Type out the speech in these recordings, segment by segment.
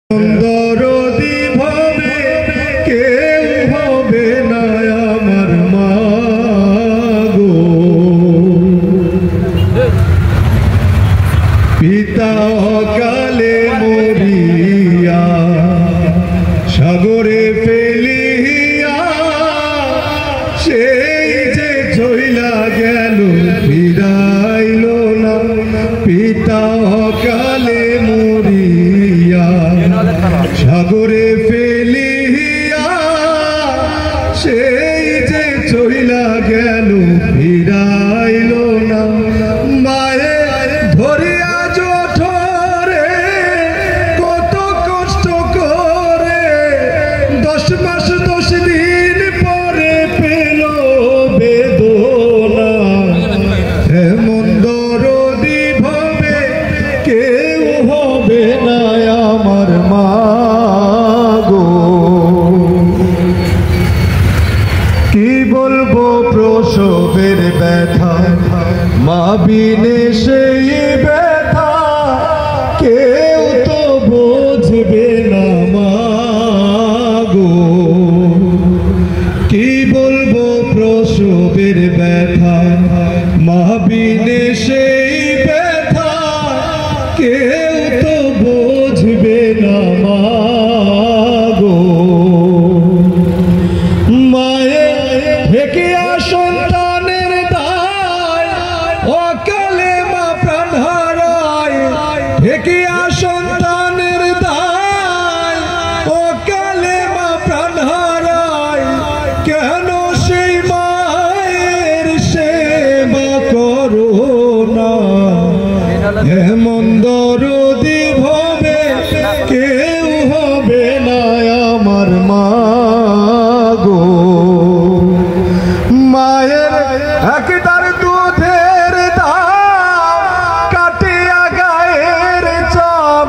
দরদি ভাবে কেউ হবে না আমার মা গো। পিতা অকালে মরিয়া সাগরে ফেলিয়া সেই যে চইলা গেল ফিরাইল না। পিতা অকালে মরিয়া সাগরে ফেলিয়া সেই যে চইলা গেল ফিরাইল না। মায়ে ধরিয়া জঠরে কত কষ্ট করে 10 মাস 10 দিন পরে পেল বেদনা। এমন দরদি ভাবে কেউ হবে না আমার মা গো। কি বলবো প্রসবের ব্যথা, মা বিনে সেই ব্যথা কেউ তো বুঝবে না মা গো। কি বলবো প্রসবের ব্যথা, মা বিনে সেই ব্যথা কেউ তো বুঝবে না মা গো। মায়ের ঢেকিয়া সন্তানের দায় অকালে মা প্রাণ হারায়। ঢেকিয়া সন্তানের দায় অকালে মা প্রাণ হারায়। কেন সেই মায়ের সেবা করো না। এমন দরদি ভাবে কেউ হবে না আমার মা গো। মায়ের একদার দুধের দাম কাটিয়া গায়ের চাম।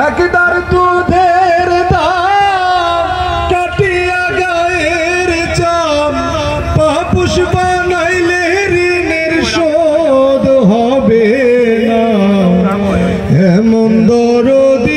একদার দুধের দাম কাটিয়া গায়ের চাম। পাপুষ বানাইলে ঋণের শোধ হবে না। এমন দরদি